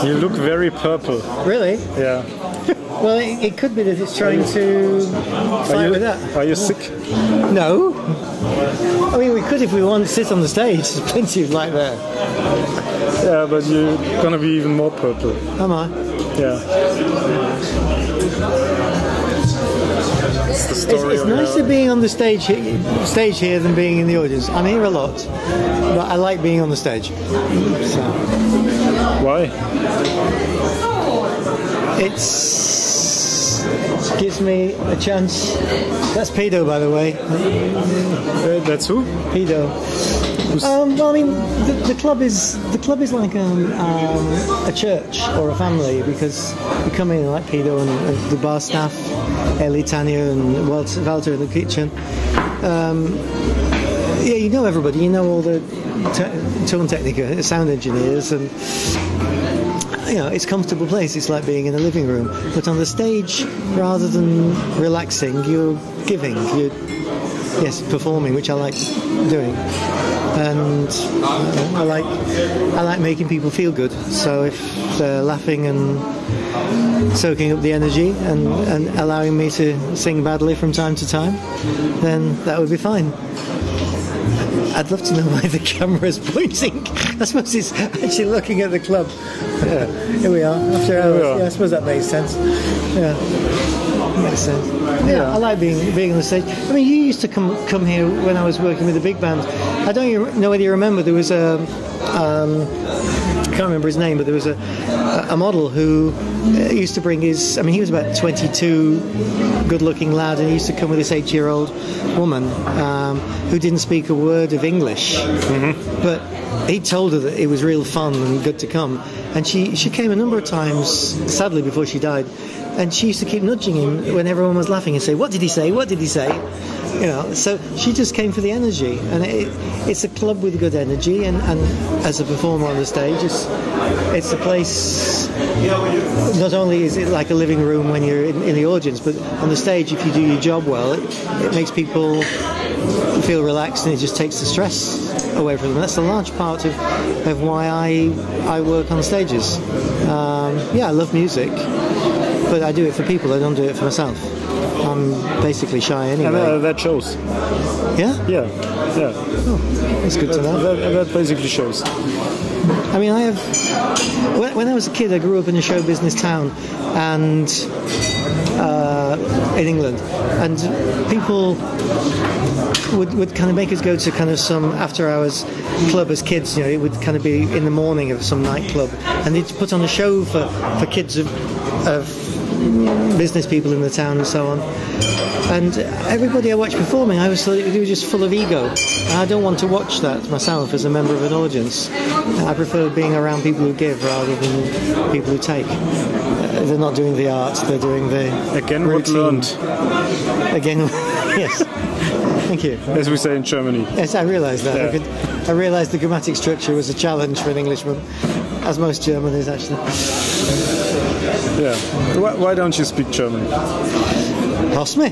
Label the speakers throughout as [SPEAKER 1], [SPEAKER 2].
[SPEAKER 1] You look very purple.
[SPEAKER 2] Really?
[SPEAKER 1] Yeah.
[SPEAKER 2] Well, it could be that it's trying to fight with that.
[SPEAKER 1] Are you sick?
[SPEAKER 2] No. I mean, we could if we want to sit on the stage. There's plenty of light there.
[SPEAKER 1] Yeah, but you're gonna be even more purple.
[SPEAKER 2] Am I?
[SPEAKER 1] Yeah. It's the story.
[SPEAKER 2] It's nicer being on the stage here than being in the audience. I'm here a lot, but I like being on the stage. So.
[SPEAKER 1] Why?
[SPEAKER 2] It gives me a chance. That's pedo, by the way.
[SPEAKER 1] That's who?
[SPEAKER 2] Pedo. Well, I mean, the club is like a church or a family, because you come in like Pedo and the bar staff, Ellie, Tanya, and Walter in the kitchen. Yeah, you know everybody. You know all the tone technica, sound engineers, and you know, it's a comfortable place. It's like being in a living room. But on the stage, rather than relaxing, you're giving. You're performing, which I like doing. And I like making people feel good. So if they're laughing and soaking up the energy and allowing me to sing badly from time to time, then that would be fine. I'd love to know why the camera is pointing. I suppose it's actually looking at the club. Yeah, here we are. After hours. Yeah, I suppose that makes sense. Yeah, makes sense. Yeah, I like being on the stage. I mean, you used to come here when I was working with a big band. I don't know whether you remember. There was a I can't remember his name, but there was a model who used to bring his. I mean, he was about 22, good-looking lad, and he used to come with this 8-year-old woman who didn't speak a word of English, but he told her that it was real fun and good to come. And she came a number of times, sadly, before she died, and she used to keep nudging him when everyone was laughing and say, "What did he say? What did he say?" You know, so she just came for the energy, and it's a club with good energy, and as a performer on the stage, it's a place. Not only is it like a living room when you're in the audience, but on the stage, if you do your job well, it makes people feel relaxed, and it just takes the stress away from them. That's a large part of why I work on stages. I love music, but I do it for people. I don't do it for myself. I'm basically shy anyway.
[SPEAKER 1] And that shows.
[SPEAKER 2] Yeah?
[SPEAKER 1] Yeah.
[SPEAKER 2] Oh, that's good to know.
[SPEAKER 1] That basically shows.
[SPEAKER 2] I mean, when I was a kid, I grew up in a show business town, and in England, and people would kind of make us go to kind of some after-hours club as kids. You know, it would kind of be in the morning of some nightclub, and they'd put on a show for kids of business people in the town and so on. And everybody I watched performing, I always thought they were just full of ego. And I don't want to watch that myself as a member of an audience. I prefer being around people who give rather than people who take. They're not doing the arts, they're doing the
[SPEAKER 1] Again,
[SPEAKER 2] routine.
[SPEAKER 1] what learned.
[SPEAKER 2] Again, yes. Thank you.
[SPEAKER 1] As we say in Germany.
[SPEAKER 2] Yes, I realised that.
[SPEAKER 1] Yeah.
[SPEAKER 2] I realised the grammatic structure was a challenge for an Englishman, as most German is actually.
[SPEAKER 1] Yeah. Why don't you speak German?
[SPEAKER 2] Ask me.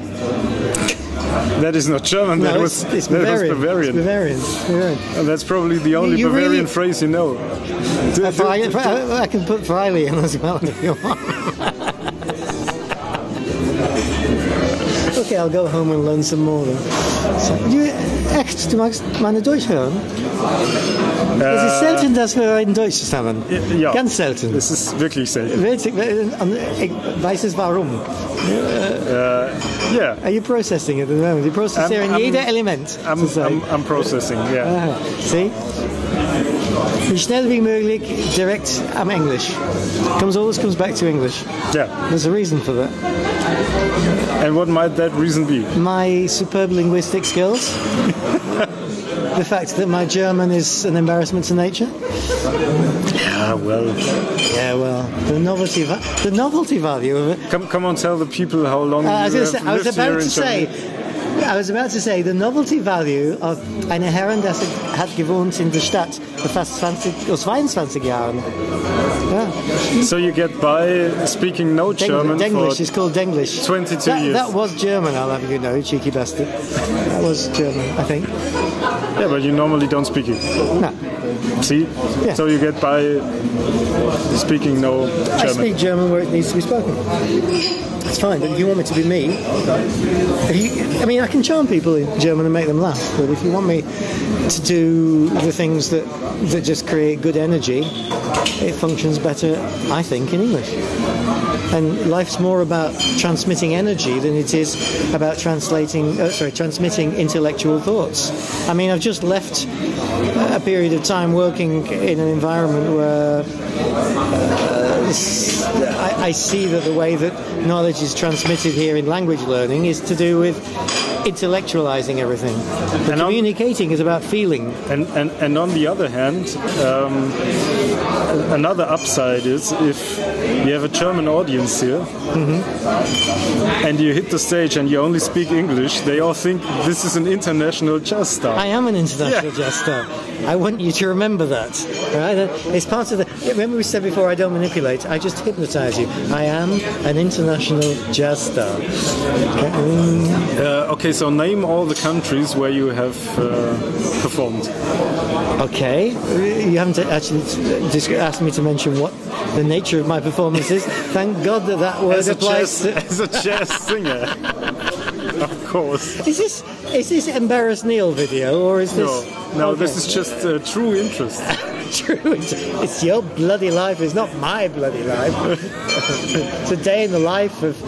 [SPEAKER 1] That is not German.
[SPEAKER 2] No,
[SPEAKER 1] that was
[SPEAKER 2] Bavarian.
[SPEAKER 1] Bavarian.
[SPEAKER 2] It's Bavarian.
[SPEAKER 1] And that's probably the only
[SPEAKER 2] You
[SPEAKER 1] Bavarian
[SPEAKER 2] really-
[SPEAKER 1] phrase you know.
[SPEAKER 2] I can put Freiley in as well if you want. Okay, I'll go home and learn some more then. Du magst meine Deutsch hören? Es ist selten, dass wir in Deutsch zusammen.
[SPEAKER 1] Ja.
[SPEAKER 2] Ganz selten.
[SPEAKER 1] Das ist wirklich selten.
[SPEAKER 2] Ich weiß es warum.
[SPEAKER 1] Yeah.
[SPEAKER 2] Are you processing it at the moment? You processing jeder Element.
[SPEAKER 1] I'm processing, yeah.
[SPEAKER 2] See? Wie schnell wie möglich, direct am English. Always comes back to English.
[SPEAKER 1] Yeah.
[SPEAKER 2] There's a reason for that.
[SPEAKER 1] And what might that reason be?
[SPEAKER 2] My superb linguistic skills. The fact that my German is an embarrassment to nature.
[SPEAKER 1] Yeah, well.
[SPEAKER 2] The novelty value of it.
[SPEAKER 1] Come on, tell the people how long
[SPEAKER 2] I was
[SPEAKER 1] you
[SPEAKER 2] about to say, the novelty value of eine Herren, das hat gewohnt in der Stadt für fast 22 Jahren. Yeah.
[SPEAKER 1] So you get by speaking no German
[SPEAKER 2] Denglish is called Denglish.
[SPEAKER 1] 22 years.
[SPEAKER 2] That was German, I'll have you know, cheeky bastard. That was German, I think.
[SPEAKER 1] Yeah, but you normally don't speak it.
[SPEAKER 2] No.
[SPEAKER 1] See?
[SPEAKER 2] Yeah.
[SPEAKER 1] So you get by speaking no German.
[SPEAKER 2] I speak German where it needs to be spoken. It's fine, but if you want me to be me, I can charm people in German and make them laugh, but if you want me to do the things that just create good energy, it functions better, I think, in English. And life's more about transmitting energy than it is about transmitting intellectual thoughts. I mean, I've just left a period of time working in an environment where I see that the way that knowledge is transmitted here in language learning is to do with intellectualizing everything. But communicating is about feeling.
[SPEAKER 1] And on the other hand, another upside is if you have a German audience here, and you hit the stage and you only speak English, they all think this is an international jazz star.
[SPEAKER 2] I am an international jazz star. I want you to remember that. Right? It's part of the. Remember we said before, I don't manipulate. I just hypnotize you. I am an international jazz star.
[SPEAKER 1] Okay, so name all the countries where you have performed.
[SPEAKER 2] Okay, you haven't actually asked me to mention what the nature of my performance is. Thank God that word applies.
[SPEAKER 1] As a jazz singer, of course.
[SPEAKER 2] Is this Embarrass Neil video, or is this?
[SPEAKER 1] No, okay. This is just true interest.
[SPEAKER 2] True, it's your bloody life. It's not my bloody life. It's a day in the life of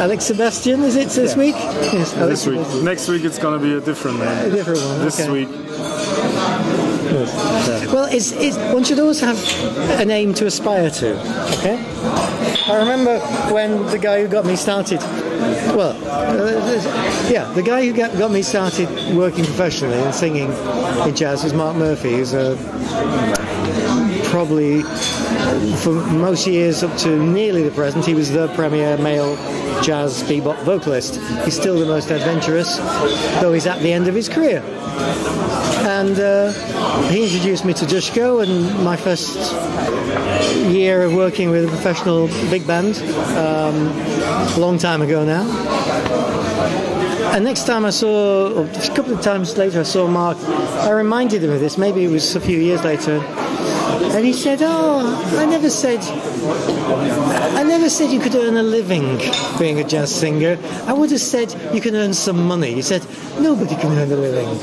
[SPEAKER 2] Alex Sebastian. Is it this week? Yes,
[SPEAKER 1] this week. Next week it's going to be a different name.
[SPEAKER 2] A different one.
[SPEAKER 1] This week.
[SPEAKER 2] Yeah. Well, one should always have an aim to aspire to. Okay. I remember when the guy who got me started. The guy who got me started working professionally and singing in jazz was Mark Murphy, who's probably for most years up to nearly the present, he was the premier male jazz bebop vocalist. He's still the most adventurous, though he's at the end of his career. And he introduced me to Dushko, and my first year of working with a professional big band, a long time ago now. And next time a couple of times later I saw Mark, I reminded him of this, maybe it was a few years later, and he said, I never said you could earn a living being a jazz singer. I would have said you can earn some money. He said, nobody can earn a living.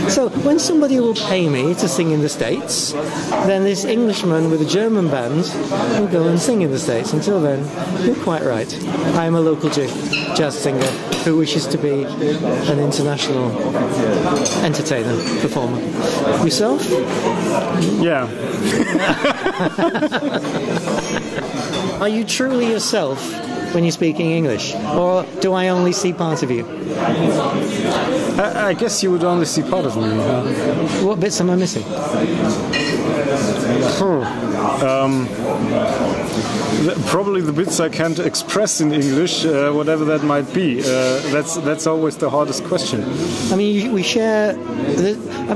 [SPEAKER 2] So when somebody will pay me to sing in the States, then this Englishman with a German band will go and sing in the States. Until then, you're quite right. I am a local jazz singer who wishes to be an international entertainer, performer. Yourself?
[SPEAKER 1] Yeah.
[SPEAKER 2] Are you truly yourself when you're speaking English, or do I only see part of you?
[SPEAKER 1] I guess you would only see part of me.
[SPEAKER 2] What bits am I missing?
[SPEAKER 1] Probably the bits I can't express in English, whatever that might be. That's always the hardest question.
[SPEAKER 2] I mean, we share,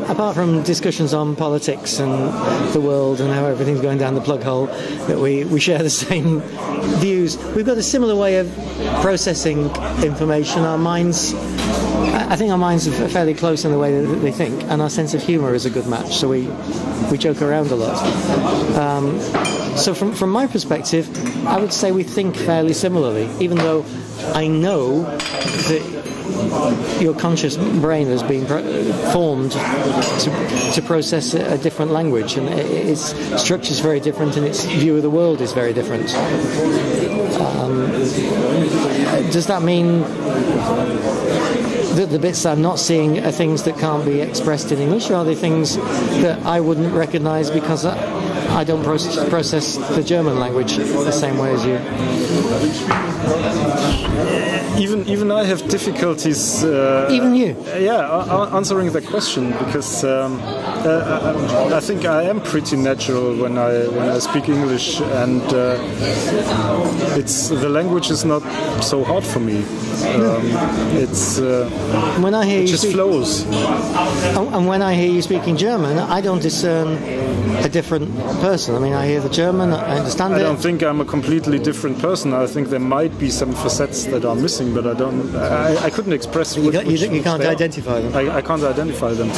[SPEAKER 2] apart from discussions on politics and the world and how everything's going down the plug hole, that we share the same views. We've got a similar way of processing information. I think our minds are fairly close in the way that they think, and our sense of humour is a good match, so we joke around a lot. So from my perspective, I would say we think fairly similarly, even though I know that your conscious brain has been formed to process a different language, and its structure is very different, and its view of the world is very different. Does that mean that the bits I'm not seeing are things that can't be expressed in English, or are they things that I wouldn't recognise because I don't process the German language the same way as you?
[SPEAKER 1] Even I have difficulties.
[SPEAKER 2] Even you?
[SPEAKER 1] Answering the question, because I think I am pretty natural when I speak English, and the language is not so hard for me.
[SPEAKER 2] When I hear
[SPEAKER 1] it just flows.
[SPEAKER 2] And when I hear you speaking German, I don't discern a different person. I mean, I hear the German, I understand it.
[SPEAKER 1] I don't think I'm a completely different person. I think there might be some facets that are missing, but I couldn't express.
[SPEAKER 2] You can't identify them.
[SPEAKER 1] I can't identify them.